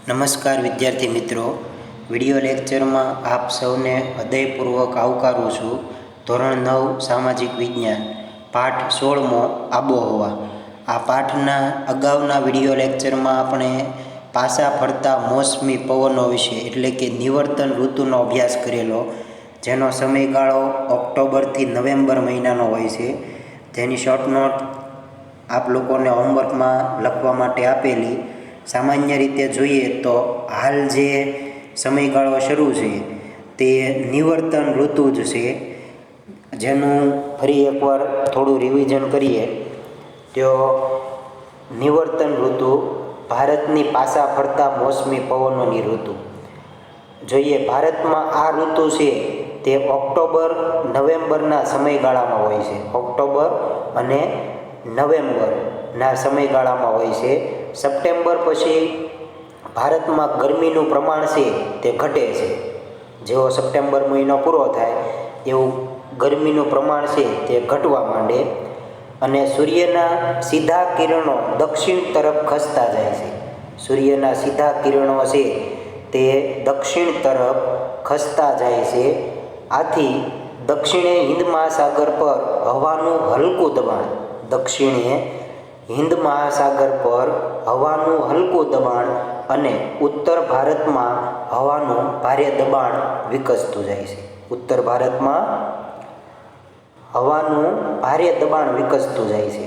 નમસ્કાર વિદ્યાર્થી મિત્રો, વિડિયો લેક્ચરમાં આપ સૌને હૃદયપૂર્વક આવકારું છું. ધોરણ 9 સામાજિક વિજ્ઞાન પાઠ 16મો આબોહવા. આ પાઠના અગાઉના વિડિયો લેક્ચરમાં આપણે પાસા ફરતા મોસમી પવનો વિશે એટલે કે નિવર્તન ઋતુનો અભ્યાસ કરેલો, જેનો સમયગાળો ઓક્ટોબરથી નવેમ્બર મહિનાનો હોય છે. જેની શોર્ટ નોટ આપ લોકોને હોમવર્કમાં લખવા માટે આપેલી. સામાન્ય રીતે જોઈએ તો હાલ જે સમયગાળો શરૂ છે તે નિવર્તન ઋતુ જ છે, જેનું ફરી એકવાર થોડું રિવિઝન કરીએ તો નિવર્તન ઋતુ ભારતની પાસા ફરતા મોસમી પવનોની ઋતુ. જોઈએ ભારતમાં આ ઋતુ છે તે ઓક્ટોબર નવેમ્બરના સમયગાળામાં હોય છે. ઓક્ટોબર અને નવેમ્બરના સમયગાળામાં હોય છે. સપ્ટેમ્બર પછી ભારતમાં ગરમીનું પ્રમાણ છે તે ઘટે છે. જેવો સપ્ટેમ્બર મહિનો પૂરો થાય એવું ગરમીનું પ્રમાણ છે તે ઘટવા માંડે અને સૂર્યના સીધા કિરણો દક્ષિણ તરફ ખસતા જાય છે. સૂર્યના સીધા કિરણો છે તે દક્ષિણ તરફ ખસતા જાય છે. આથી દક્ષિણે હિન્દ મહાસાગર પર હવાનું હલકું દબાણ દક્ષિણે હિન્દ મહાસાગર પર હવાનું હલકું દબાણ અને ઉત્તર ભારતમાં હવાનું ભારે દબાણ વિકસતું જાય છે. ઉત્તર ભારતમાં હવાનું ભારે દબાણ વિકસતું જાય છે.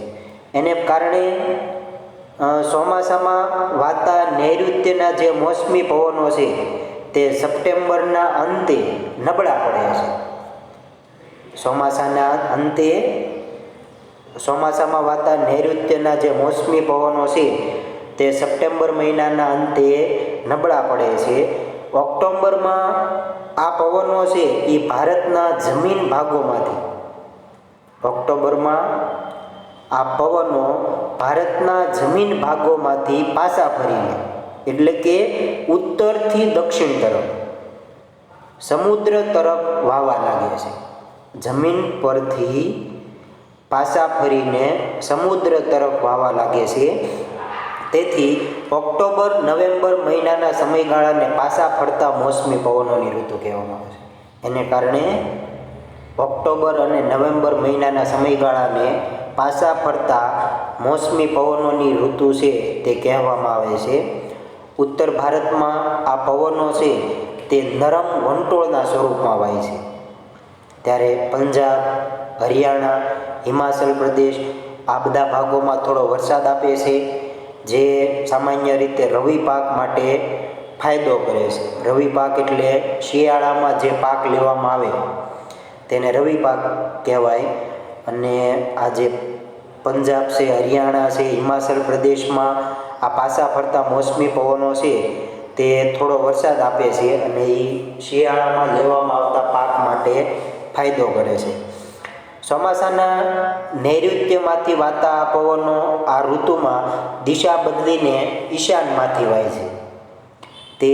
એને કારણે ચોમાસામાં વાતા નૈઋત્યના જે મોસમી પવનો છે તે સપ્ટેમ્બરના અંતે નબળા પડે છે. ચોમાસાના અંતે ચોમાસામાં વાતા નૈઋત્યના જે મોસમી પવનો છે તે સપ્ટેમ્બર મહિનાના અંતે નબળા પડે છે. ઓક્ટોબરમાં આ પવનો છે એ ભારતના જમીન ભાગોમાંથી ઓક્ટોબરમાં આ પવનો ભારતના જમીન ભાગોમાંથી પાછા ફરીને એટલે કે ઉત્તરથી દક્ષિણ તરફ સમુદ્ર તરફ વાવા લાગે છે. જમીન પરથી પાછા ફરીને સમુદ્ર તરફ વાવા લાગે છે. તેથી ઓક્ટોબર નવેમ્બર મહિનાના સમયગાળાને પાછા ફરતા મોસમી પવનોની ઋતુ કહેવામાં આવે છે. એને કારણે ઓક્ટોબર અને નવેમ્બર મહિનાના સમયગાળાને પાછા ફરતા મોસમી પવનોની ઋતુ છે તે કહેવામાં આવે છે. ઉત્તર ભારતમાં આ પવનો છે તે નરમ વંટોળના સ્વરૂપમાં વાય છે. ત્યારે પંજાબ, હરિયાણા, હિમાચલ પ્રદેશ આ બધા ભાગોમાં થોડો વરસાદ આપે છે, જે સામાન્ય રીતે રવિ પાક માટે ફાયદો કરે છે. રવિ પાક એટલે શિયાળામાં જે પાક લેવામાં આવે તેને રવિ પાક કહેવાય. અને આ જે પંજાબ છે, હરિયાણા છે, હિમાચલ પ્રદેશમાં આ પાછા ફરતા મોસમી પવનો છે તે થોડો વરસાદ આપે છે અને એ શિયાળામાં લેવામાં આવતા પાક માટે ફાયદો કરે છે. ચોમાસાના નૈઋત્યમાંથી વાતા આ પવનો આ ઋતુમાં દિશા બદલીને ઈશાનમાંથી વાય છે. તે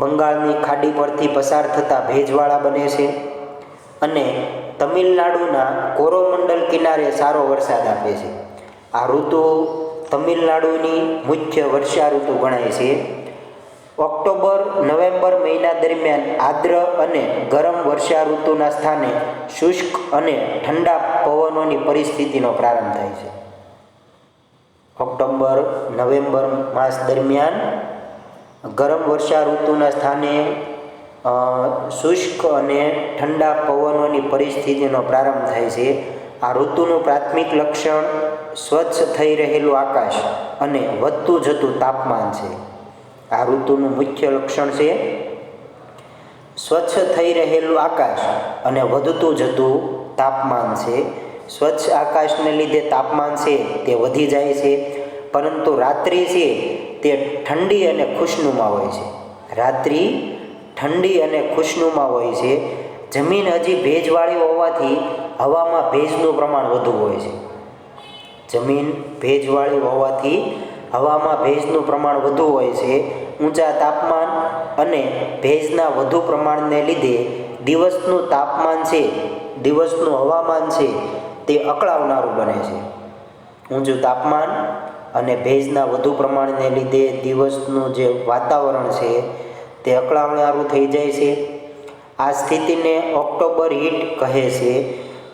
બંગાળની ખાડી પરથી પસાર થતા ભેજવાળા બને છે અને તમિલનાડુના કોરોમંડલ કિનારે સારો વરસાદ આપે છે. આ ઋતુ તમિલનાડુની મુખ્ય વર્ષા ઋતુ ગણાય છે. ઓક્ટોબર નવેમ્બર મહિના દરમિયાન આર્દ્ર અને ગરમ વર્ષા ઋતુના સ્થાને શુષ્ક અને ઠંડા પવનોની પરિસ્થિતિનો પ્રારંભ થાય છે. ઓક્ટોબર નવેમ્બર માસ દરમિયાન ગરમ વર્ષા ઋતુના સ્થાને શુષ્ક અને ઠંડા પવનોની પરિસ્થિતિનો પ્રારંભ થાય છે. આ ઋતુનું પ્રાથમિક લક્ષણ સ્વચ્છ થઈ રહેલું આકાશ અને વધતું જતું તાપમાન છે. આ ઋતુનું મુખ્ય લક્ષણ છે સ્વચ્છ થઈ રહેલું આકાશ અને વધતું જતું તાપમાન છે. સ્વચ્છ આકાશને લીધે તાપમાન છે તે વધી જાય છે, પરંતુ રાત્રિ છે તે ઠંડી અને ખુશનુમા હોય છે. રાત્રિ ઠંડી અને ખુશનુમા હોય છે. જમીન હજી ભેજવાળી હોવાથી હવામાં ભેજનું પ્રમાણ વધુ હોય છે. જમીન ભેજવાળી હોવાથી હવામાં ભેજનું પ્રમાણ વધુ હોય છે. ઊંચા તાપમાન અને ભેજના વધુ પ્રમાણને લીધે દિવસનું તાપમાન છે, દિવસનું હવામાન છે તે અકળાવનારું બને છે. ઊંચું તાપમાન અને ભેજના વધુ પ્રમાણને લીધે દિવસનું જે વાતાવરણ છે તે અકળામણારું થઈ જાય છે. આ સ્થિતિને ઓક્ટોબર હીટ કહે છે.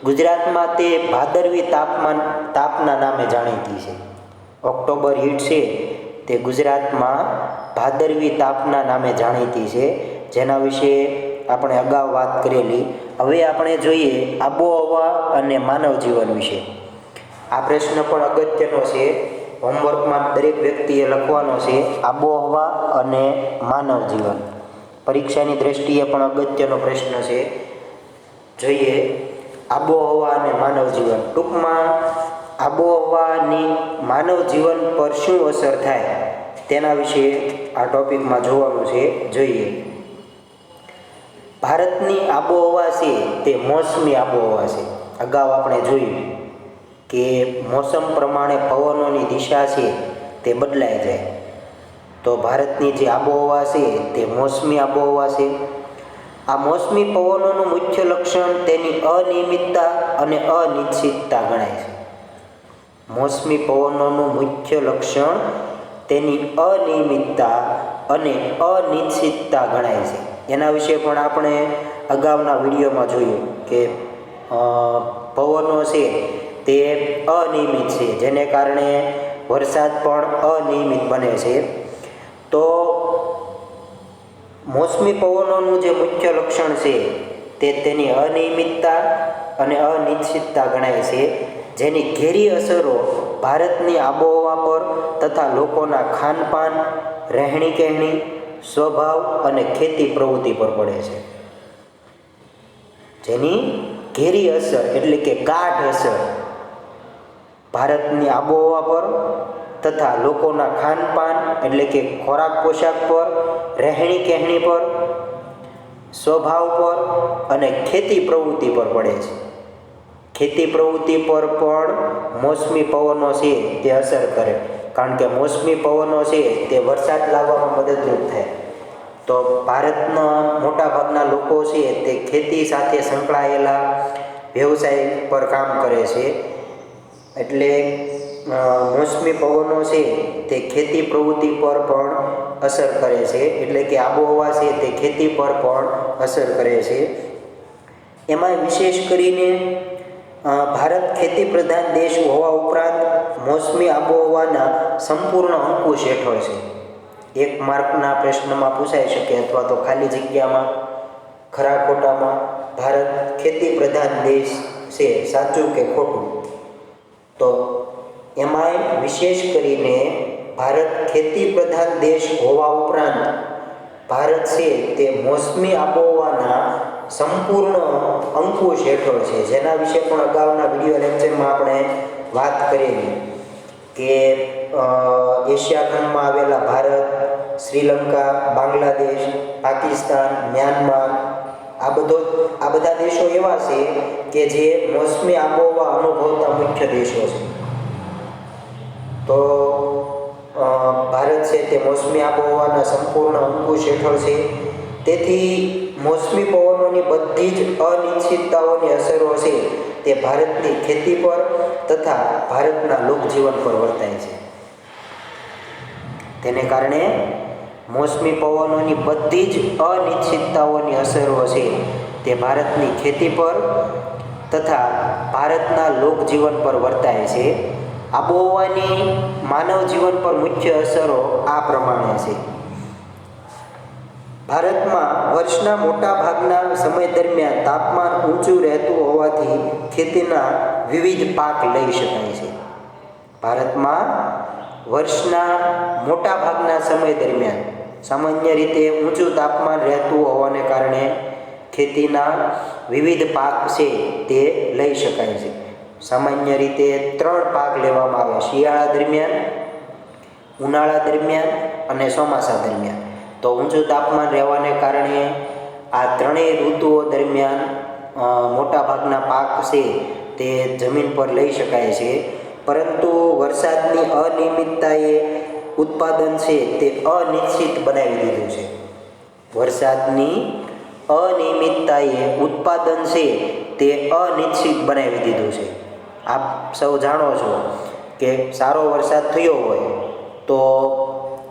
ગુજરાતમાં તે ભાદરવી તાપના નામે જાણીતી છે. ઓક્ટોબર હીટ છે તે ગુજરાતમાં ભાદરવી તાપના નામે જાણીતી છે, જેના વિશે આપણે અગાઉ વાત કરેલી. હવે આપણે જોઈએ આબોહવા અને માનવ જીવન વિશે. આ પ્રશ્ન પણ અગત્યનો છે, હોમવર્કમાં દરેક વ્યક્તિએ લખવાનો છે. આબોહવા અને માનવ જીવન પરીક્ષાની દ્રષ્ટિએ પણ અગત્યનો પ્રશ્ન છે. જોઈએ આબોહવા અને માનવ જીવન. ટૂંકમાં આબોહવાની માનવ જીવન પર શું અસર થાય તેના વિશે આ ટોપિકમાં જોવાનું છે. જોઈએ ભારતની આબોહવા છે તે મોસમી આબોહવા છે. અગાઉ આપણે જોયું કે મોસમ પ્રમાણે પવનોની દિશા છે તે બદલાઈ જાય. તો ભારતની જે આબોહવા છે તે મોસમી આબોહવા છે. આ મોસમી પવનોનું મુખ્ય લક્ષણ તેની અનિયમિતતા અને અનિશ્ચિતતા ગણાય છે. મોસમી પવનોનું મુખ્ય લક્ષણ તેની અનિયમિતતા અને અનિશ્ચિતતા ગણાય છે. એના વિશે પણ આપણે અગાઉના વિડીયોમાં જોયું કે પવનો છે તે અનિયમિત છે, જેને કારણે વરસાદ પણ અનિયમિત બને છે. તો મોસમી પવનોનું જે મુખ્ય લક્ષણ છે તે તેની અનિયમિતતા અને અનિશ્ચિતતા ગણાય છે, જેની ઘેરી અસરો ભારતની આબોહવા પર તથા લોકોના ખાનપાન, રહેણી-કહેણી, સ્વભાવ અને ખેતી પ્રવૃત્તિ પર પડે છે. જેની ઘેરી અસર એટલે કે ગાઢ અસર ભારતની આબોહવા પર તથા લોકોના ખાનપાન એટલે કે ખોરાક પોશાક પર, રહેણી-કહેણી પર, સ્વભાવ પર અને ખેતી પ્રવૃત્તિ પર પડે છે. ખેતી પ્રવૃત્તિ પર પણ મોસમી પવનો છે તે અસર કરે, કારણ કે મોસમી પવનો છે તે વરસાદ લાવવામાં મદદરૂપ થાય. તો ભારતના મોટાભાગના લોકો છે તે ખેતી સાથે સંકળાયેલા વ્યવસાય પર કામ કરે છે. એટલે મોસમી પવનો છે તે ખેતી પ્રવૃત્તિ પર પણ અસર કરે છે. એટલે કે આબોહવા છે તે ખેતી પર પણ અસર કરે છે. એમાં વિશેષ કરીને ભારત ખેતી પ્રધાન દેશ હોવા ઉપરાંત મોસમી આબોહવાના સંપૂર્ણ અંકુશ હેઠળ છે. એક માર્કના પ્રશ્નમાં પૂછાઈ શકે અથવા તો ખાલી જગ્યામાં ખરા ખોટામાં ભારત ખેતી પ્રધાન દેશ છે, સાચું કે ખોટું? તો એમાંય વિશેષ કરીને ભારત ખેતી પ્રધાન દેશ હોવા ઉપરાંત ભારત છે તે મોસમી આબોહવાના સંપૂર્ણ અંકુશ હેઠળ છે, જેના વિશે પણ અગાઉના વિડીયો લેક્ચરમાં આપણે વાત કરેલી કે એશિયા ખંડમાં આવેલા ભારત, શ્રીલંકા, બાંગ્લાદેશ, પાકિસ્તાન, મ્યાનમાર આ બધા દેશો એવા છે કે જે મોસમી આબોહવા અનુભવતા મુખ્ય દેશો છે. તો ભારત છે તે મોસમી આબોહવાના સંપૂર્ણ અંકુશ હેઠળ છે. તેથી મોસમી પવનોની બધી જ અનિશ્ચિતતાઓની અસરો છે તે ભારતની ખેતી પર તથા ભારતના લોકજીવન પર વર્તાય છે. તેને કારણે મોસમી પવનોની બધી જ અનિશ્ચિતતાઓની અસરો છે તે ભારતની ખેતી પર તથા ભારતના લોકજીવન પર વર્તાય છે. આબોહવાની માનવ જીવન પર મુખ્ય અસરો આ પ્રમાણે છે. ભારતમાં વર્ષના મોટા ભાગના સમય દરમિયાન તાપમાન ઊંચું રહેતું હોવાથી ખેતીના વિવિધ પાક લઈ શકાય છે. ભારતમાં વર્ષના મોટા ભાગના સમય દરમિયાન સામાન્ય રીતે ઊંચું તાપમાન રહેતું હોવાને કારણે ખેતીના વિવિધ પાક છે તે લઈ શકાય છે. સામાન્ય રીતે 3 પાક લેવામાં આવે: શિયાળા દરમિયાન, ઉનાળા દરમિયાન અને ચોમાસા દરમિયાન. તો ઊંચું તાપમાન રહેવાને કારણે આ ત્રણેય ઋતુઓ દરમિયાન મોટાભાગના પાક છે તે જમીન પર લઈ શકાય છે. પરંતુ વરસાદની અનિયમિતતાએ ઉત્પાદન છે તે અનિશ્ચિત બનાવી દીધું છે. વરસાદની અનિયમિતતાએ ઉત્પાદન છે તે અનિશ્ચિત બનાવી દીધું છે. આપ સૌ જાણો છો કે સારો વરસાદ થયો હોય તો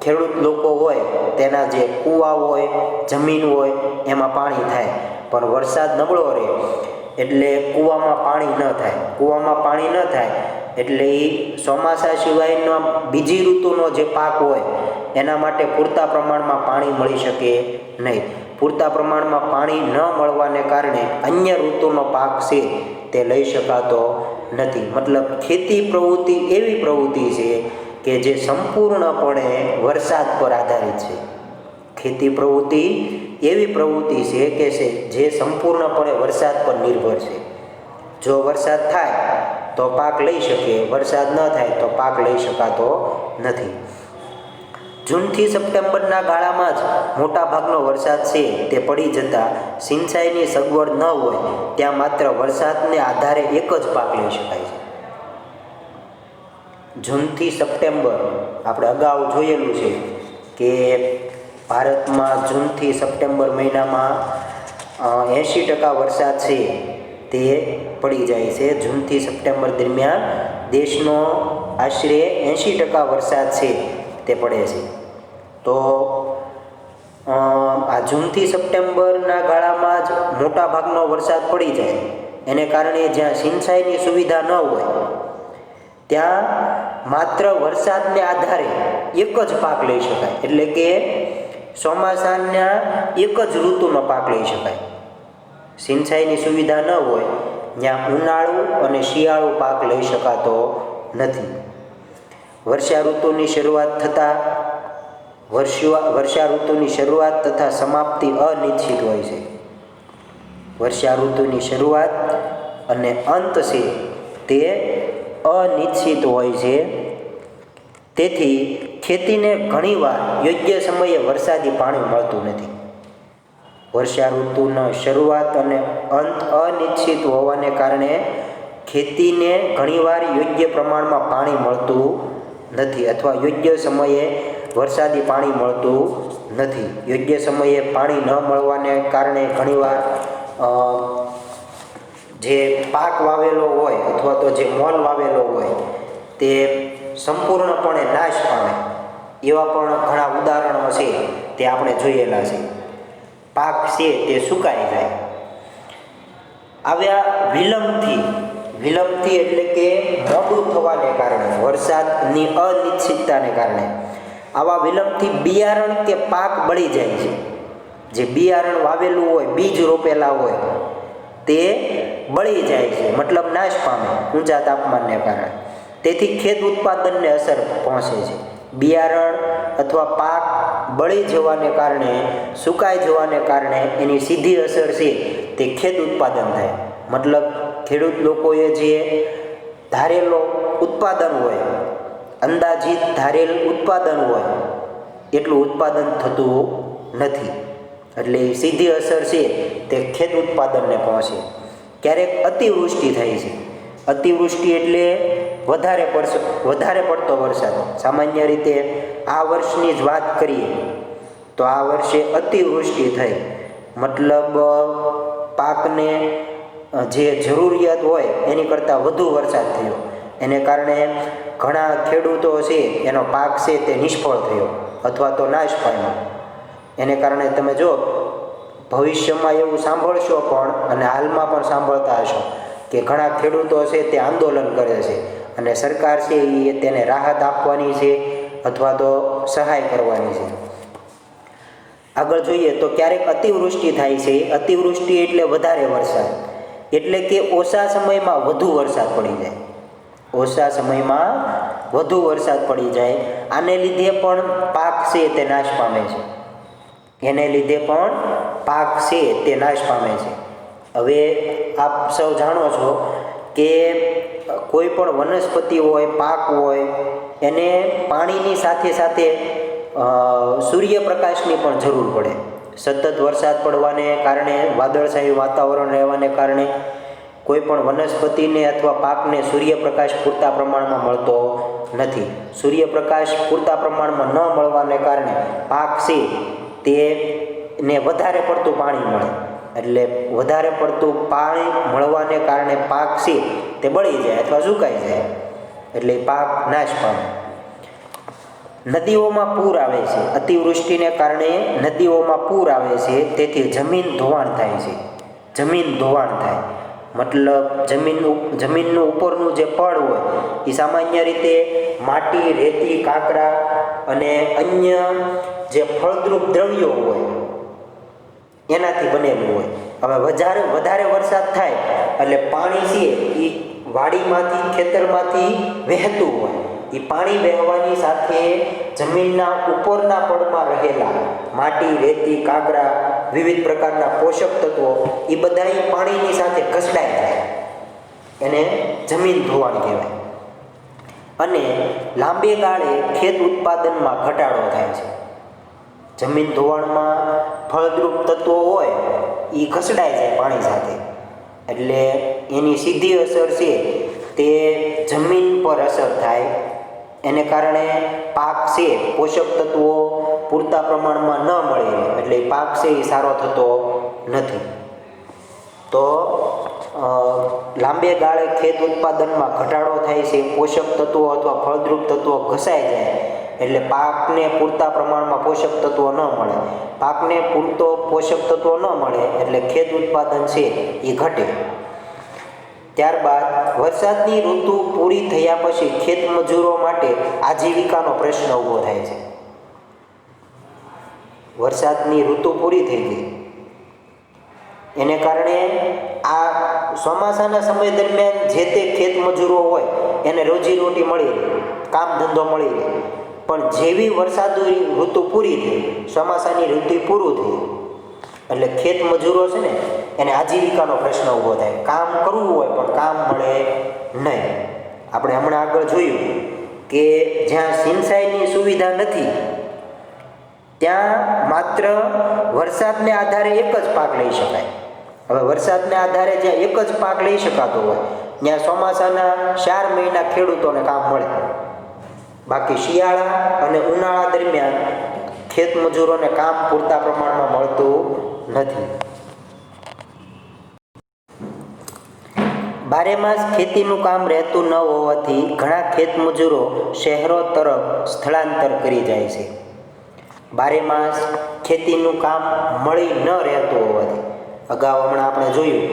ખેડૂત લોકો હોય તેના જે કૂવા હોય, જમીન હોય એમાં પાણી થાય, પણ વરસાદ નબળો રહે એટલે કૂવામાં પાણી ન થાય. કૂવામાં પાણી ન થાય એટલે એ ચોમાસા સિવાયનો બીજી ઋતુનો જે પાક હોય એના માટે પૂરતા પ્રમાણમાં પાણી મળી શકે નહીં. પૂરતા પ્રમાણમાં પાણી ન મળવાને કારણે અન્ય ઋતુનો પાક છે તે લઈ શકાતો નથી. મતલબ ખેતી પ્રવૃત્તિ એવી પ્રવૃત્તિ છે કે જે સંપૂર્ણપણે વરસાદ પર આધારિત છે. ખેતી પ્રવૃત્તિ એવી પ્રવૃત્તિ છે કે જે સંપૂર્ણપણે વરસાદ પર નિર્ભર છે. જો વરસાદ થાય તો પાક લઈ શકીએ, વરસાદ ન થાય તો પાક લઈ શકાતો નથી. જૂનથી સપ્ટેમ્બરના ગાળામાં જ મોટાભાગનો વરસાદ છે તે પડી જતાં સિંચાઈની સગવડ ન હોય ત્યાં માત્ર વરસાદને આધારે એક જ પાક લઈ શકાય છે. જૂનથી સપ્ટેમ્બર આપણે અગાઉ જોયેલું છે કે ભારતમાં જૂનથી સપ્ટેમ્બર મહિનામાં 80% વરસાદ છે તે પડી જાય છે. જૂનથી સપ્ટેમ્બર દરમિયાન દેશનો આશરે 80% વરસાદ છે તે પડે છે. તો આ જૂનથી સપ્ટેમ્બરના ગાળામાં જ મોટા ભાગનો વરસાદ પડી જાય એને કારણે જ્યાં સિંચાઈની સુવિધા ન હોય ત્યાં માત્ર વરસાદને આધારે એક જ પાક લઈ શકાય. એટલે કે ચોમાસાના એક જ ઋતુનો પાક લઈ શકાય. સિંચાઈની સુવિધા ન હોય ત્યાં ઉનાળુ અને શિયાળુ પાક લઈ શકાતો નથી. વર્ષા ઋતુની શરૂઆત થતાં વર્ષા ઋતુની શરૂઆત તથા સમાપ્તિ અનિશ્ચિત હોય છે. વર્ષા ઋતુની શરૂઆત અને અંત છે તે અનિશ્ચિત હોય છે. તેથી ખેતીને ઘણીવાર યોગ્ય સમયે વરસાદી પાણી મળતું નથી. વર્ષા ઋતુની શરૂઆત અને અંત અનિશ્ચિત હોવાને કારણે ખેતીને ઘણીવાર યોગ્ય પ્રમાણમાં પાણી મળતું નથી અથવા યોગ્ય સમયે વરસાદી પાણી મળતું નથી. યોગ્ય સમયે પાણી ન મળવાને કારણે ઘણીવાર જે પાક વાવેલો હોય અથવા તો જે મોલ વાવેલો હોય તે સંપૂર્ણપણે નાશ પામે એવા પણ ઘણા ઉદાહરણો છે તે આપણે જોયેલા છે. પાક છે તે સુકાઈ જાય. આવ્યા વિલંબથી એટલે કે મોડું થવાને કારણે, વરસાદની અનિશ્ચિતતાને કારણે આવા વિલંબથી બિયારણ કે પાક બળી જાય છે. જે બિયારણ વાવેલું હોય, બીજ રોપેલા હોય તે બળી જાય છે, મતલબ નાશ પામે ઊંચા તાપમાનને કારણે. તેથી ખેત ઉત્પાદનને અસર પહોંચે છે. બિયારણ અથવા પાક બળી જવાને કારણે, સુકાઈ જવાને કારણે એની સીધી અસર છે તે ખેત ઉત્પાદન થાય. મતલબ ખેડૂત લોકોએ જે ધારેલો ઉત્પાદન હોય, અંદાજિત ધારેલ ઉત્પાદન હોય એટલું ઉત્પાદન થતું નથી. એટલે સીધી અસર છે તે ખેત ઉત્પાદનને પહોંચે. ક્યારેક અતિવૃષ્ટિ થાય છે. અતિવૃષ્ટિ એટલે વધારે પડતો વરસાદ. સામાન્ય રીતે આ વર્ષની જ વાત કરીએ તો આ વર્ષે અતિવૃષ્ટિ થઈ, મતલબ પાકને જે જરૂરિયાત હોય એની કરતાં વધુ વરસાદ થયો. એને કારણે ઘણા ખેડૂતો છે એનો પાક છે તે નિષ્ફળ થયો અથવા તો નાશ પામ્યો. એને કારણે તમે જો ભવિષ્યમાં એવું સાંભળશો પણ અને હાલમાં પણ સાંભળતા હશો કે ઘણા ખેડૂતો છે તે આંદોલન કરે છે અને સરકાર છે એ તેને રાહત આપવાની છે અથવા તો સહાય કરવાની છે. આગળ જોઈએ તો ક્યારેક અતિવૃષ્ટિ થાય છે. અતિવૃષ્ટિ એટલે વધારે વરસાદ, એટલે કે ઓછા સમયમાં વધુ વરસાદ પડી જાય. ઓછા સમયમાં વધુ વરસાદ પડી જાય. આને લીધે પણ પાક છે તે નાશ પામે છે. એને લીધે પણ પાક છે તે નાશ પામે છે. હવે આપ સૌ જાણો છો કે કોઈ પણ વનસ્પતિ હોય, પાક હોય, એને પાણીની સાથે સાથે સૂર્યપ્રકાશની પણ જરૂર પડે. સતત વરસાદ પડવાને કારણે, વાદળછાયું વાતાવરણ રહેવાને કારણે કોઈ પણ વનસ્પતિને અથવા પાકને સૂર્યપ્રકાશ પૂરતા પ્રમાણમાં મળતો નથી. સૂર્યપ્રકાશ પૂરતા પ્રમાણમાં ન મળવાને કારણે પાક છે તેને વધારે પડતું પાણી મળે. એટલે વધારે પડતું પાણી મળવાને કારણે પાક છે તે બળી જાય અથવા સુકાઈ જાય. એટલે પાક નાશ પામે. નદીઓમાં પૂર આવે છે. અતિવૃષ્ટિને કારણે નદીઓમાં પૂર આવે છે, તેથી જમીન ધોવાણ થાય છે. જમીન ધોવાણ થાય મતલબ જમીનનું ઉપરનું જે પડ હોય એ સામાન્ય રીતે માટી, રેતી, કાંકરા અને અન્ય જે ફળદ્રુપ દ્રવ્યો હોય એનાથી બનેલું હોય. હવે વધારે વરસાદ થાય એટલે પાણી છે એ વાડીમાંથી, ખેતરમાંથી વહેતું હોય. એ પાણી વહેવાની સાથે જમીનના ઉપરના પડમાં રહેલા માટી, રેતી, કાંકરા, વિવિધ પ્રકારના પોષક તત્વો એ બધા પાણીની સાથે ઘસડાઈ જાય. એને જમીન ધોવાણ કહેવાય. અને લાંબે ગાળે ખેત ઉત્પાદનમાં ઘટાડો થાય છે. જમીન ધોવાણમાં ફળદ્રુપ તત્વો હોય એ ઘસડાઈ જાય પાણી સાથે, એટલે એની સીધી અસર છે તે જમીન પર અસર થાય. એને કારણે પાક છે પોષક તત્વો પૂરતા પ્રમાણમાં ન મળે, એટલે પાક છે એ સારો થતો નથી. તો લાંબે ગાળે ખેત ઉત્પાદનમાં ઘટાડો થાય છે. પોષક તત્વો અથવા ફળદ્રુપ તત્વો ઘસાઈ જાય એટલે પાકને પૂરતા પ્રમાણમાં પોષક તત્વો ન મળે. પાકને પૂરતો પોષક તત્વો ન મળે એટલે ખેત ઉત્પાદન છે એ ઘટે. ત્યારબાદ વરસાદની ઋતુ પૂરી થયા પછી ખેત મજૂરો માટે આજીવિકાનો પ્રશ્ન ઊભો થાય છે. વરસાદની ઋતુ પૂરી થઈ ગઈ, એને કારણે આ ચોમાસાના સમય દરમિયાન જે તે ખેત મજૂરો હોય એને રોજીરોટી મળી રહે, કામ ધંધો મળી રહે. પણ જેવી વરસાદની ઋતુ પૂરી થઈ, ચોમાસાની ઋતુ પૂરું થયું એટલે ખેત મજૂરો છે ને એને આજીવિકાનો પ્રશ્ન ઊભો થાય. કામ કરવું હોય પણ કામ મળે નહીં. આપણે હમણાં આગળ જોયું કે જ્યાં સિંચાઈની સુવિધા નથી ત્યાં માત્ર વરસાદને આધારે એક જ પાક લઈ શકાય. હવે વરસાદને આધારે જ્યાં એક જ પાક લઈ શકાતો હોય ત્યાં ચોમાસાના 4 મહિના ખેડૂતોને કામ મળે. બાકી શિયાળા અને ઉનાળા દરમિયાન ખેત મજૂરોને કામ પૂરતા પ્રમાણમાં મળતું નથી. બારે માસ ખેતીનું કામ રહેતું ન હોવાથી ઘણા ખેત મજૂરો શહેરો તરફ સ્થળાંતર કરી જાય છે. બારે માસ ખેતીનું કામ મળી ન રહેતું હોવાથી, અગાઉ હમણાં આપણે જોયું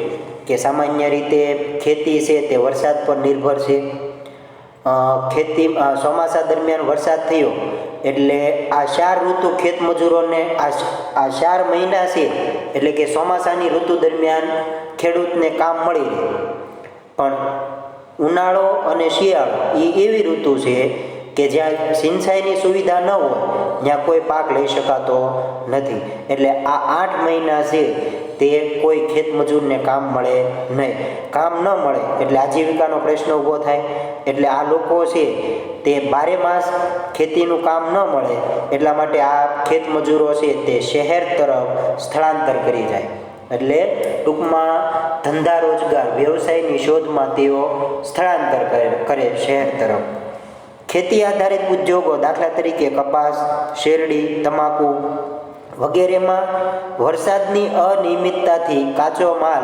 કે સામાન્ય રીતે ખેતી છે તે વરસાદ પર નિર્ભર છે. ખેતી ચોમાસા દરમિયાન વરસાદ થયો એટલે આ 4 ઋતુ ખેત મજૂરોને આ 4 મહિના છે એટલે કે ચોમાસાની ઋતુ દરમિયાન ખેડૂતને કામ મળી રહે. પણ ઉનાળો અને શિયાળો એ એવી ઋતુ છે કે જ્યાં સિંચાઈની સુવિધા ન હોય ત્યાં કોઈ પાક લઈ શકાતો નથી. એટલે આ 8 મહિના છે તે કોઈ ખેત મજૂરને કામ મળે નહીં. કામ ન મળે એટલે આજીવિકાનો પ્રશ્ન ઊભો થાય. એટલે આ લોકો છે તે બારે માસ ખેતીનું કામ ન મળે એટલા માટે આ ખેત મજૂરો છે તે શહેર તરફ સ્થળાંતર કરી જાય. એટલે ટૂંકમાં ધંધા રોજગાર, વ્યવસાયની શોધમાં તેઓ સ્થળાંતર કરે શહેર તરફ. ખેતી આધારિત ઉદ્યોગો દાખલા તરીકે કપાસ, શેરડી, તમાકુ વગેરેમાં વરસાદની અનિયમિતતાથી કાચો માલ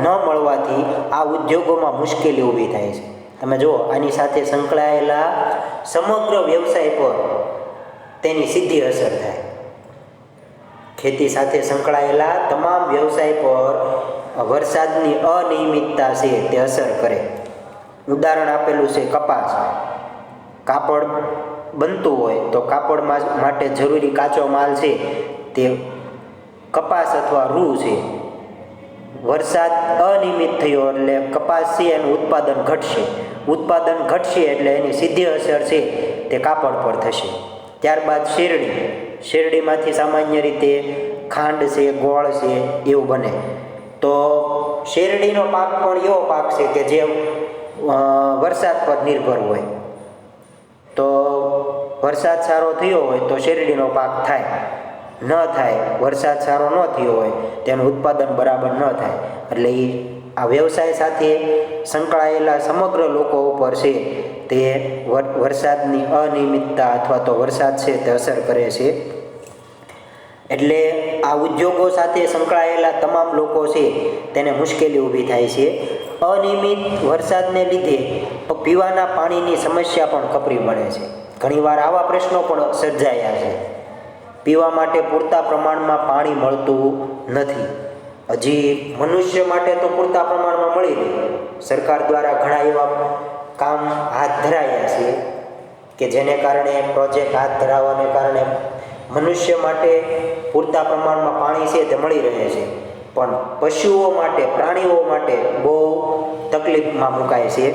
ન મળવાથી આ ઉદ્યોગોમાં મુશ્કેલી ઊભી થાય છે. તમે જુઓ, આની સાથે સંકળાયેલા સમગ્ર વ્યવસાય પર તેની સીધી અસર થાય. ખેતી સાથે સંકળાયેલા તમામ વ્યવસાય પર વરસાદની અનિયમિતતા છે તે અસર કરે. ઉદાહરણ આપેલું છે કપાસ. કાપડ બનતું હોય તો કાપડ માટે જરૂરી કાચો માલ છે તે કપાસ અથવા રૂ છે. વરસાદ અનિયમિત થયો એટલે કપાસ છે એનું ઉત્પાદન ઘટશે. ઉત્પાદન ઘટશે એટલે એની સીધી અસર છે તે કાપડ પર થશે. ત્યારબાદ શેરડીમાંથી સામાન્ય રીતે ખાંડ છે, ગોળ છે એવું બને. તો શેરડીનો પાક પણ એવો પાક છે કે જે વરસાદ પર નિર્ભર હોય. તો વરસાદ સારો થયો હોય તો શેરડીનો પાક થાય, ન થાય વરસાદ સારો ન થયો હોય તેનું ઉત્પાદન બરાબર ન થાય. એટલે આ વ્યવસાય સાથે સંકળાયેલા સમગ્ર લોકો ઉપર છે તે વરસાદની અનિયમિતતા અથવા તો વરસાદ છે તે અસર કરે છે. એટલે આ ઉદ્યોગો સાથે સંકળાયેલા તમામ લોકો છે તેને મુશ્કેલી ઊભી થાય છે. અનિયમિત વરસાદને લીધે પીવાના પાણીની સમસ્યા પણ કપરી બને છે. ઘણીવાર આવા પ્રશ્નો પણ સર્જાયા છે. પીવા માટે પૂરતા પ્રમાણમાં પાણી મળતું નથી. હજી મનુષ્ય માટે તો પૂરતા પ્રમાણમાં મળી રહે. સરકાર દ્વારા ઘણા એવા કામ હાથ ધરાયા છે કે જેને કારણે પ્રોજેક્ટ હાથ ધરાવવાને કારણે મનુષ્ય માટે પૂરતા પ્રમાણમાં પાણી છે તે મળી રહે છે. પણ પશુઓ માટે, પ્રાણીઓ માટે બહુ તકલીફમાં મુકાય છે.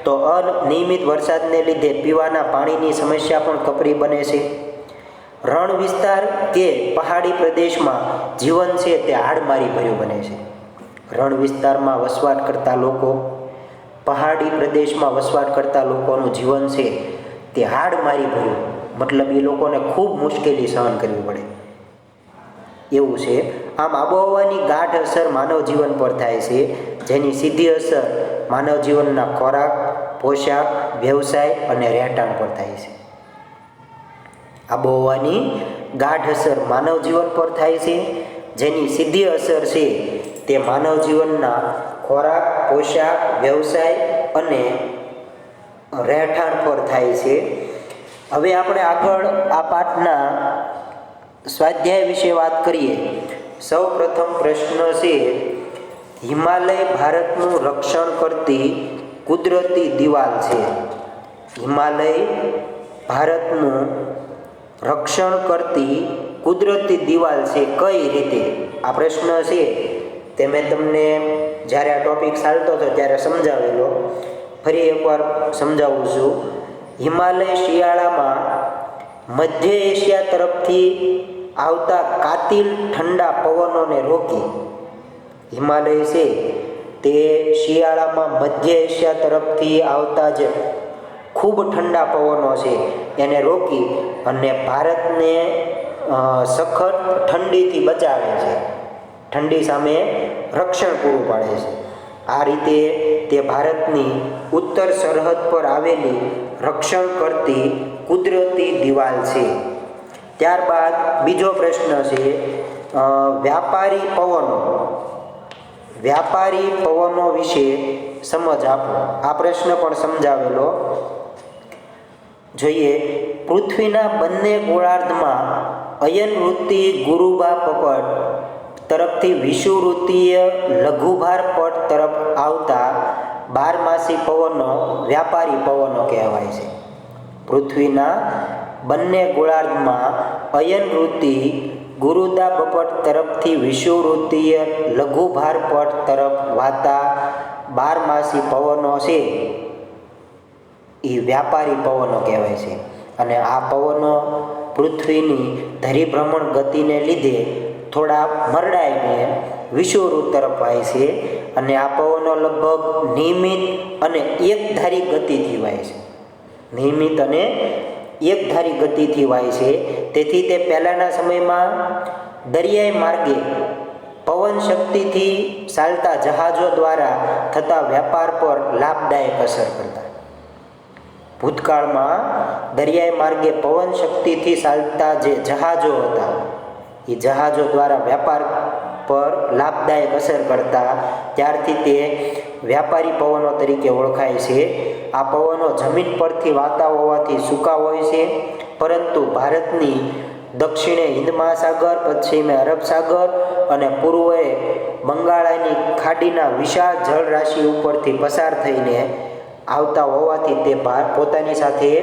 તો અનિયમિત વરસાદને લીધે પીવાના પાણીની સમસ્યા પણ કપરી બને છે. રણ વિસ્તાર કે પહાડી પ્રદેશમાં જીવન છે તે હાડમારી ભર્યું બને છે. રણ વિસ્તારમાં વસવાટ કરતા લોકો, પહાડી પ્રદેશમાં વસવાટ કરતા લોકોનું જીવન છે તે હાડમારી ભર્યું, મતલબ એ લોકોને ખૂબ મુશ્કેલી સહન કરવી પડે એવું છે. આમ આબોહવાની ગાઢ અસર માનવ જીવન પર થાય છે, જેની સીધી અસર માનવ જીવનના ખોરાક, પોશાક, વ્યવસાય અને રહેઠાણ પર થાય છે. આબોહવાની ગાઢ અસર માનવ જીવન પર થાય છે, જેની સીધી અસર છે તે માનવ જીવનના ખોરાક, પોશાક, વ્યવસાય અને રહેઠાણ પર થાય છે. હવે આપણે આગળ આ પાઠના સ્વાધ્યાય વિશે વાત કરીએ. સૌ પ્રથમ પ્રશ્ન છે, હિમાલય ભારતનું રક્ષણ કરતી કુદરતી દિવાલ છે. હિમાલય ભારતનું રક્ષણ કરતી કુદરતી દિવાલ છે, કઈ રીતે? આ પ્રશ્ન છે તે મેં તમને જ્યારે આ ટોપિક ચાલતો હતો ત્યારે સમજાવેલો. ફરી એકવાર સમજાવું છું. હિમાલય શિયાળામાં મધ્ય એશિયા તરફથી આવતા કાતિલ ઠંડા પવનોને રોકી, હિમાલય છે તે શિયાળામાં મધ્ય એશિયા તરફથી આવતા જે ખૂબ ઠંડા પવનો છે એને રોકી અને ભારતને સખત ઠંડીથી બચાવે છે, ઠંડી સામે રક્ષણ પૂરું પાડે છે. આ રીતે તે ભારતની ઉત્તર સરહદ પર આવેલી રક્ષણ કરતી કુદરતી દિવાલ છે. ત્યારબાદ બીજો પ્રશ્ન છે, વ્યાપારી પવનો વિશે સમજ આપો. આ પ્રશ્ન પણ સમજાવેલો. જોઈએ, પૃથ્વીના બંને ગોળાર્ધમાં અયનવૃત્તિ ગુરુભા પટ તરફથી વિષુવવૃત્તીય લઘુભાર પટ તરફ આવતા બારમાસી પવનો વ્યાપારી પવનો કહેવાય છે. પૃથ્વીના બંને ગોળાર્ધમાં અયનવૃત્તિ ગુરુદા બપટ તરફથી વિષુવવૃત્તીય લઘુભાર પટ તરફ વાતા બારમાસી પવનો છે એ વ્યાપારી પવનો કહેવાય છે. અને આ પવનો પૃથ્વીની ધરીભ્રમણ ગતિને લીધે થોડા મરડાઈને વિષુવવૃત્ત તરફ વાય છે. અને આ પવનો લગભગ નિયમિત અને એકધારી ગતિથી વાય છે. નિયમિત અને એકધારી ગતિથી વાય છે. તેથી તે પહેલાંના સમયમાં દરિયાઈ માર્ગે પવન શક્તિથી ચાલતા જહાજો દ્વારા થતા વ્યાપાર પર લાભદાયક અસર કરતા. ભૂતકાળમાં દરિયાઈ માર્ગે પવન શક્તિથી ચાલતા જે જહાજો હતા એ જહાજો દ્વારા વ્યાપાર પર લાભદાયક અસર કરતા, ત્યારથી તે વ્યાપારી પવનો તરીકે ઓળખાય છે. આ પવનો જમીન પરથી વાતા હોવાથી સૂકા હોય છે, પરંતુ ભારતની દક્ષિણે હિન્દ મહાસાગર, પશ્ચિમે અરબ સાગર અને પૂર્વે બંગાળાની ખાડીના વિશાળ જળરાશિ ઉપરથી પસાર થઈને આવતા હોવાથી તે પોતાની સાથે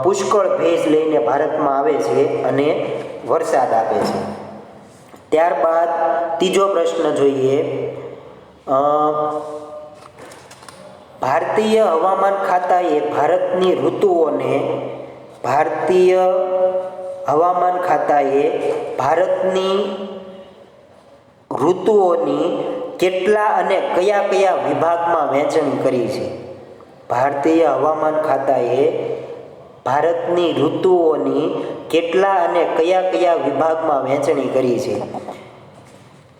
પુષ્કળ ભેજ લઈને ભારતમાં આવે છે અને વરસાદ આપે છે. ત્યારબાદ ત્રીજો પ્રશ્ન જોઈએ, ભારતીય હવામાન ખાતાએ ભારતની ઋતુઓની કેટલા અને કયા કયા વિભાગમાં વહેંચણી કરી છે? ભારતીય હવામાન ખાતાએ ભારતની ઋતુઓની કેટલા અને કયા કયા વિભાગમાં વહેંચણી કરી છે?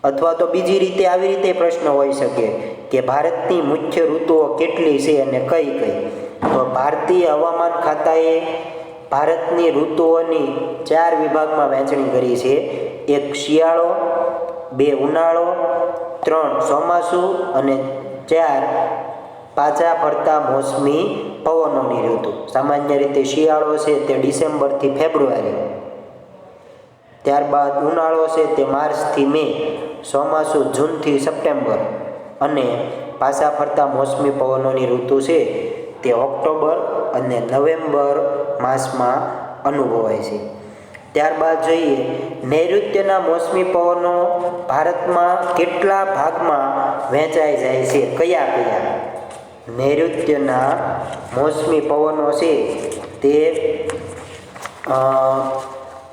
અથવા તો બીજી રીતે આવી રીતે પ્રશ્ન હોઈ શકે કે ભારતની મુખ્ય ઋતુઓ કેટલી છે અને કઈ કઈ? તો ભારતીય હવામાન ખાતાએ ભારતની ઋતુઓની 4 વિભાગમાં વહેંચણી કરી છે. 1 શિયાળો, 2 ઉનાળો, 3 ચોમાસું અને 4 પાછા ફરતા મોસમી પવનોની ઋતુ. સામાન્ય રીતે શિયાળો છે તે ડિસેમ્બરથી ફેબ્રુઆરી, ત્યારબાદ ઉનાળો છે તે માર્ચથી મે, ચોમાસું જૂનથી સપ્ટેમ્બર અને પાછા ફરતા મોસમી પવનોની ઋતુ છે તે ઓક્ટોબર અને નવેમ્બર માસમાં અનુભવાય છે. ત્યારબાદ જોઈએ નૈઋત્યના મોસમી પવનો ભારતમાં કેટલા ભાગમાં વહેંચાઈ જાય છે, કયા કયા? નૈઋત્યના મોસમી પવનો છે તે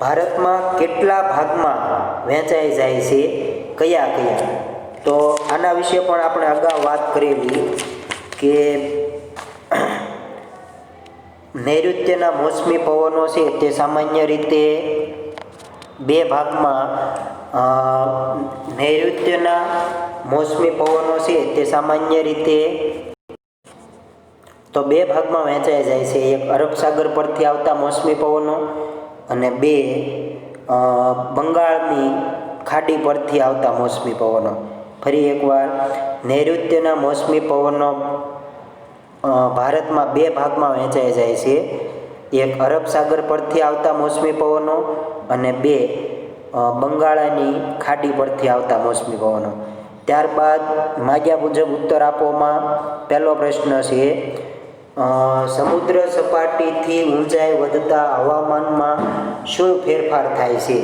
ભારતમાં કેટલા ભાગમાં વહેંચાઈ જાય છે, કયા કયા? તો આના વિશે પણ આપણે અગાઉ વાત કરેલી કે નૈઋત્યના મોસમી પવનો છે તે સામાન્ય રીતે 2 ભાગમાં નૈઋત્યના મોસમી પવનો છે તે સામાન્ય રીતે તો 2 ભાગમાં વહેંચાઈ જાય છે. 1 અરબ સાગર પરથી આવતા મોસમી પવનો અને 2 બંગાળની ખાડી પરથી આવતા મોસમી પવનો. ફરી એકવાર, નૈઋત્યના મોસમી પવનો ભારતમાં 2 ભાગમાં વહેંચાઈ જાય છે. 1 અરબ સાગર પરથી આવતા મોસમી પવનો અને 2 બંગાળની ખાડી પરથી આવતા મોસમી પવનો. ત્યારબાદ માગ્યા મુજબ ઉત્તર આપોમાં પહેલો પ્રશ્ન છે, સમુદ્ર સપાટીથી ઊંચાઈ વધતા હવામાનમાં શું ફેરફાર થાય છે?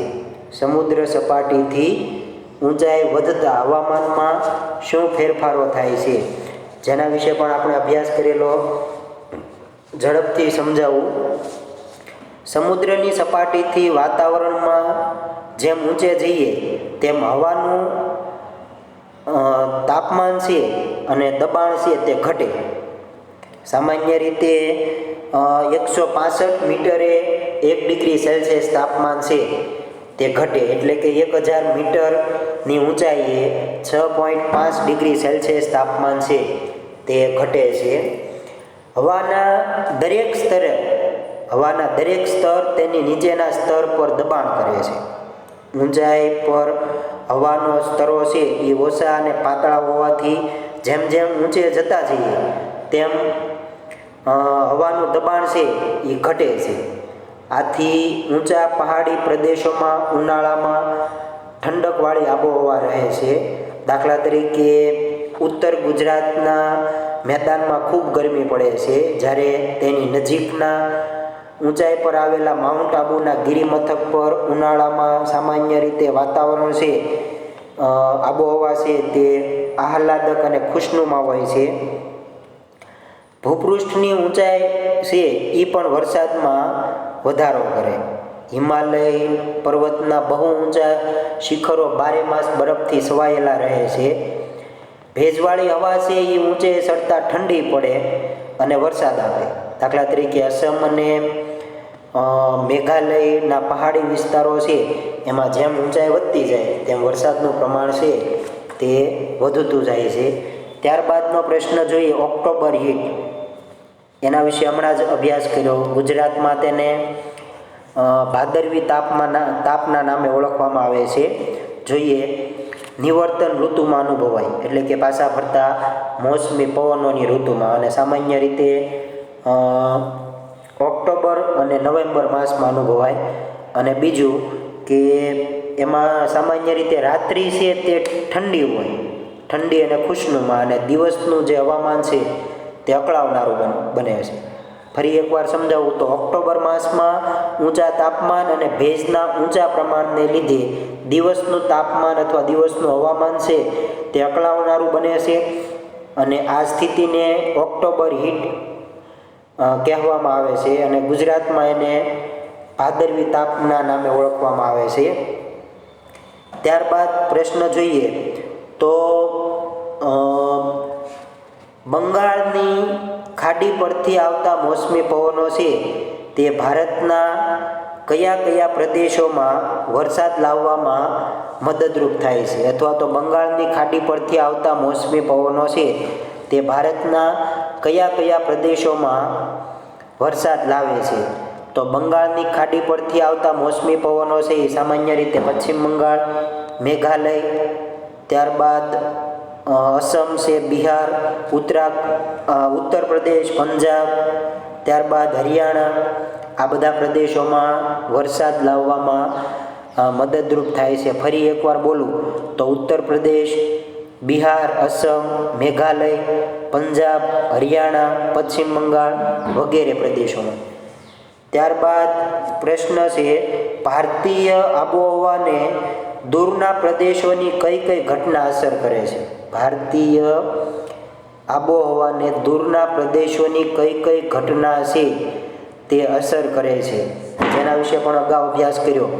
સમુદ્ર સપાટીથી ઊંચાઈ વધતા હવામાનમાં શું ફેરફારો થાય છે? જેના વિશે પણ આપણે અભ્યાસ કરેલો. ઝડપથી સમજાવું. સમુદ્રની સપાટીથી વાતાવરણમાં જેમ ઊંચે જઈએ તેમ હવાનું તાપમાન છે અને દબાણ છે તે ઘટે. સામાન્ય રીતે 165 મીટરે 1 ડિગ્રી સેલ્સિયસ તાપમાન છે તે ઘટે, એટલે કે 1000 મીટરની ઊંચાઈએ 6.5 ડિગ્રી સેલ્સિયસ તાપમાન છે તે ઘટે છે. હવાના દરેક સ્તર તેની નીચેના સ્તર પર દબાણ કરે છે. ઊંચાઈ પર હવાનો સ્તરો છે એ ઓછા અને પાતળા હોવાથી જેમ જેમ ઊંચે જતા જઈએ તેમ હવાનું દબાણ છે એ ઘટે છે. આથી ઊંચા પહાડી પ્રદેશોમાં ઉનાળામાં ઠંડકવાળી આબોહવા રહે છે. દાખલા તરીકે ઉત્તર ગુજરાતના મેદાનમાં ખૂબ ગરમી પડે છે, જ્યારે તેની નજીકના ઊંચાઈ પર આવેલા માઉન્ટ આબુના ગિરિમથક પર ઉનાળામાં સામાન્ય રીતે વાતાવરણ છે, આબોહવા છે તે આહલાદક અને ખુશનુમા હોય છે. ભૂપૃષ્ઠની ઊંચાઈ છે એ પણ વરસાદમાં વધારો કરે. હિમાલય પર્વતના બહુ ઊંચા શિખરો 12 માસ બરફથી છવાયેલા રહે છે. ભેજવાળી હવા છે એ ઊંચે ચડતા ઠંડી પડે અને વરસાદ આવે. દાખલા તરીકે અસમ અને મેઘાલયના પહાડી વિસ્તારો છે એમાં જેમ ઊંચાઈ વધતી જાય તેમ વરસાદનું પ્રમાણ છે તે વધતું જાય છે. ત્યારબાદનો પ્રશ્ન જોઈએ ઓક્ટોબર હીટ. એના વિશે હમણાં જ અભ્યાસ કર્યો. ગુજરાતમાં તેને ભાદરવી તાપના નામે ઓળખવામાં આવે છે. જોઈએ નિવર્તન ઋતુમાં અનુભવાય, એટલે કે પાછા ફરતા મોસમી પવનોની ઋતુમાં, અને સામાન્ય રીતે ઓક્ટોબર અને નવેમ્બર માસમાં અનુભવાય. અને બીજું કે એમાં સામાન્ય રીતે રાત્રિ છે તે ઠંડી હોય, ઠંડી અને ખુશનુમા, અને દિવસનું જે હવામાન છે તે અકળાવનારું બને છે. ફરી એકવાર સમજાવું તો ઓક્ટોબર માસમાં ઊંચા તાપમાન અને ભેજના ઊંચા પ્રમાણને લીધે દિવસનું તાપમાન અથવા દિવસનું હવામાન છે તે અકળાવનારું બને છે, અને આ સ્થિતિને ઓક્ટોબર હીટ કહેવામાં આવે છે, અને ગુજરાતમાં એને ભાદરવી તાપના નામે ઓળખવામાં આવે છે. ત્યારબાદ પ્રશ્ન જોઈએ તો બંગાળની ખાડી પરથી આવતા મોસમી પવનો છે તે ભારતના કયા કયા પ્રદેશોમાં વરસાદ લાવવામાં મદદરૂપ થાય છે, અથવા તો બંગાળની ખાડી પરથી આવતા મોસમી પવનો છે તે ભારતના કયા કયા પ્રદેશોમાં વરસાદ લાવે છે? તો બંગાળની ખાડી પરથી આવતા મોસમી પવનો છે એ સામાન્ય રીતે પશ્ચિમ બંગાળ, મેઘાલય, ત્યારબાદ અસમ છે, બિહાર, ઉત્તર પ્રદેશ, પંજાબ, ત્યારબાદ હરિયાણા, આ બધા પ્રદેશોમાં વરસાદ લાવવામાં મદદરૂપ થાય છે. ફરી એકવાર બોલું તો ઉત્તર પ્રદેશ, બિહાર, અસમ, મેઘાલય, પંજાબ, હરિયાણા, પશ્ચિમ બંગાળ વગેરે પ્રદેશોમાં. ત્યારબાદ પ્રશ્ન છે, ભારતીય આબોહવાને દૂરના પ્રદેશોની કઈ કઈ ઘટના અસર કરે છે? ભારતીય આબોહવાને દૂરના પ્રદેશોની કઈ કઈ ઘટના છે તે અસર કરે છે, જેના વિશે પણ અગાઉ અભ્યાસ કર્યો.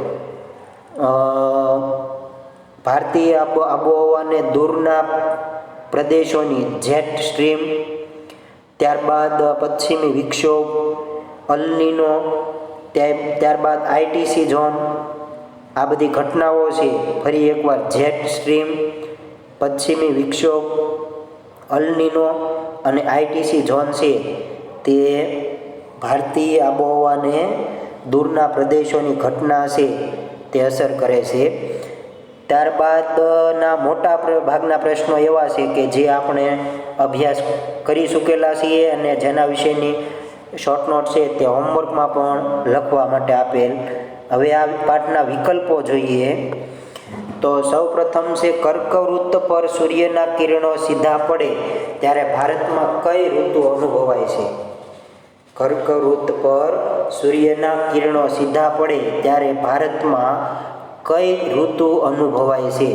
ભારતીય આબોહવાને દૂરના પ્રદેશોની જેટ સ્ટ્રીમ, ત્યારબાદ પશ્ચિમી વિક્ષોભ, અલનીનો, ત્યારબાદ આઈટીસી ઝોન, આ બધી ઘટનાઓ છે. ફરી એકવાર જેટ સ્ટ્રીમ, પશ્ચિમી વિક્ષોભ, અલનીનો અને આઈટીસી ઝોન છે તે ભારતીય આબોહવાને દૂરના પ્રદેશોની ઘટના છે તે અસર કરે છે. ત્યારબાદના મોટા ભાગના પ્રશ્નો એવા છે કે જે આપણે અભ્યાસ કરી ચૂકેલા છીએ અને જેના વિશેની શોર્ટ નોટ છે તે હોમવર્કમાં પણ લખવા માટે આપેલ. હવે આ પાઠના વિકલ્પો જોઈએ તો સૌપ્રથમ છે, કર્કવૃત્ત પર સૂર્યના કિરણો સીધા પડે ત્યારે ભારતમાં કઈ ઋતુ અનુભવાય છે? કર્કવૃત્ત પર સૂર્યના કિરણો સીધા પડે ત્યારે ભારતમાં કઈ ઋતુ અનુભવાય છે?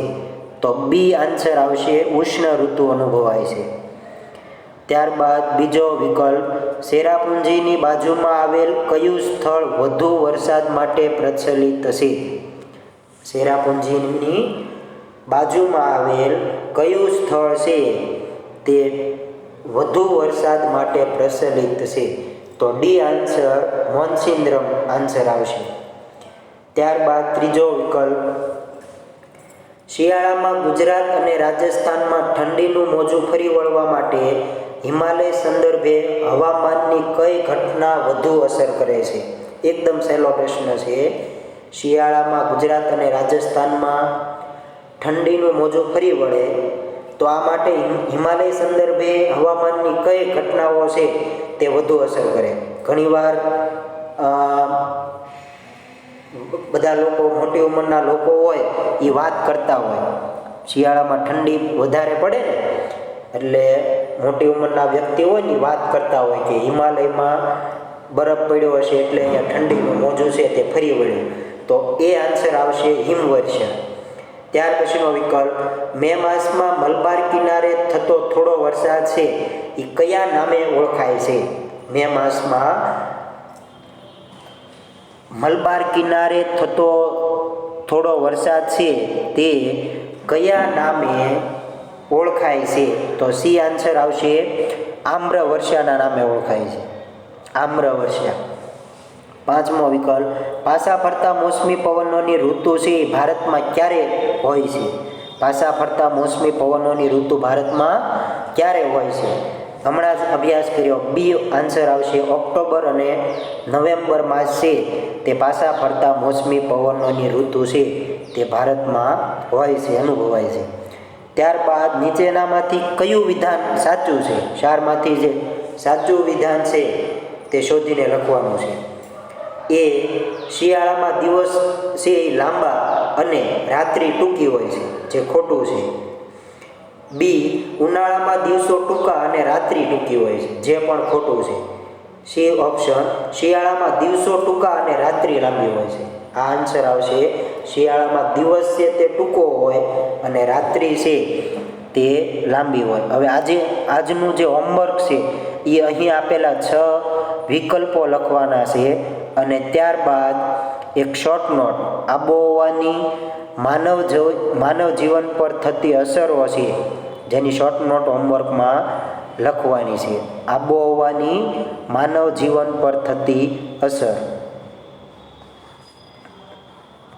તો બી આન્સર આવશે, ઉષ્ણ ઋતુ અનુભવાય છે. ત્યારબાદ બીજો વિકલ્પ, ચેરાપુંજીની બાજુમાં આવેલ કયું સ્થળ વધુ વરસાદ માટે પ્રચલિત છે? ચેરાપુંજીની બાજુમાં આવેલ કયું સ્થળ છે તે વધુ વરસાદ માટે પ્રચલિત છે? તો ડી આન્સર, મોનસિન્દ્રમ આન્સર આવશે. ત્યારબાદ ત્રીજો વિકલ્પ, શિયાળામાં ગુજરાત અને રાજસ્થાનમાં ઠંડીનું મોજું ફરી વળવા માટે હિમાલય સંદર્ભે હવામાનની કઈ ઘટના વધુ અસર કરે છે? એકદમ સહેલો પ્રશ્ન છે. શિયાળામાં ગુજરાત અને રાજસ્થાનમાં ઠંડીનું મોજું ફરી વળે તો આ માટે હિમાલય સંદર્ભે હવામાનની કઈ ઘટનાઓ છે તે વધુ અસર કરે? ઘણીવાર બધા લોકો, મોટી ઉંમરના લોકો હોય એ વાત કરતા હોય, શિયાળામાં ઠંડી વધારે પડે ને એટલે મોટી ઉંમરના વ્યક્તિ હોય ને વાત કરતા હોય કે હિમાલયમાં બરફ પડ્યો હશે એટલે અહીંયા ઠંડીનું મોજું છે તે ફરી વળ્યું. તો એ આન્સર આવશે, હિમવર્ષા. ત્યાર પછીનો વિકલ્પ, મે માસમાં મલબાર કિનારે થતો થોડો વરસાદ છે એ કયા નામે ઓળખાય છે? મે માસમાં મલબાર કિનારે થતો થોડો વરસાદ છે તે કયા નામે ઓળખાય છે? તો સી આન્સર આવશે, આમ્રવર્ષાના નામે ઓળખાય છે, આમ્રવર્ષા. પાંચમો વિકલ્પ, પાછા ફરતા મોસમી પવનોની ઋતુ છે એ ભારતમાં ક્યારે હોય છે? પાછા ફરતા મોસમી પવનોની ઋતુ ભારતમાં ક્યારે હોય છે? હમણાં જ અભ્યાસ કર્યો, બી આન્સર આવશે, ઓક્ટોબર અને નવેમ્બર માસ છે તે પાછા ફરતા મોસમી પવનોની ઋતુ છે તે ભારતમાં હોય છે, અનુભવાય છે. ત્યારબાદ નીચેનામાંથી કયું વિધાન સાચું છે? ચારમાંથી જે સાચું વિધાન છે તે શોધીને લખવાનું છે. એ, શિયાળામાં દિવસ છે એ લાંબા અને રાત્રિ ટૂંકી હોય છે, જે ખોટું છે. બી, ઉનાળામાં દિવસો ટૂંકા અને રાત્રિ ટૂંકી હોય છે, જે પણ ખોટું છે. સી ઓપ્શન, શિયાળામાં દિવસો ટૂંકા અને રાત્રિ લાંબી હોય છે. આ આન્સર આવશે, શિયાળામાં દિવસ છે તે ટૂંકો હોય અને રાત્રિ છે તે લાંબી હોય. હવે આજનું જે હોમવર્ક છે એ અહીં આપેલા 6 વિકલ્પો લખવાના છે અને ત્યારબાદ એક શોર્ટ નોટ, આબોહવાની માનવ જીવન પર થતી અસરો છે જેની શોર્ટ નોટ હોમવર્કમાં લખવાની છે. આબોહવાની માનવ જીવન પર થતી અસર.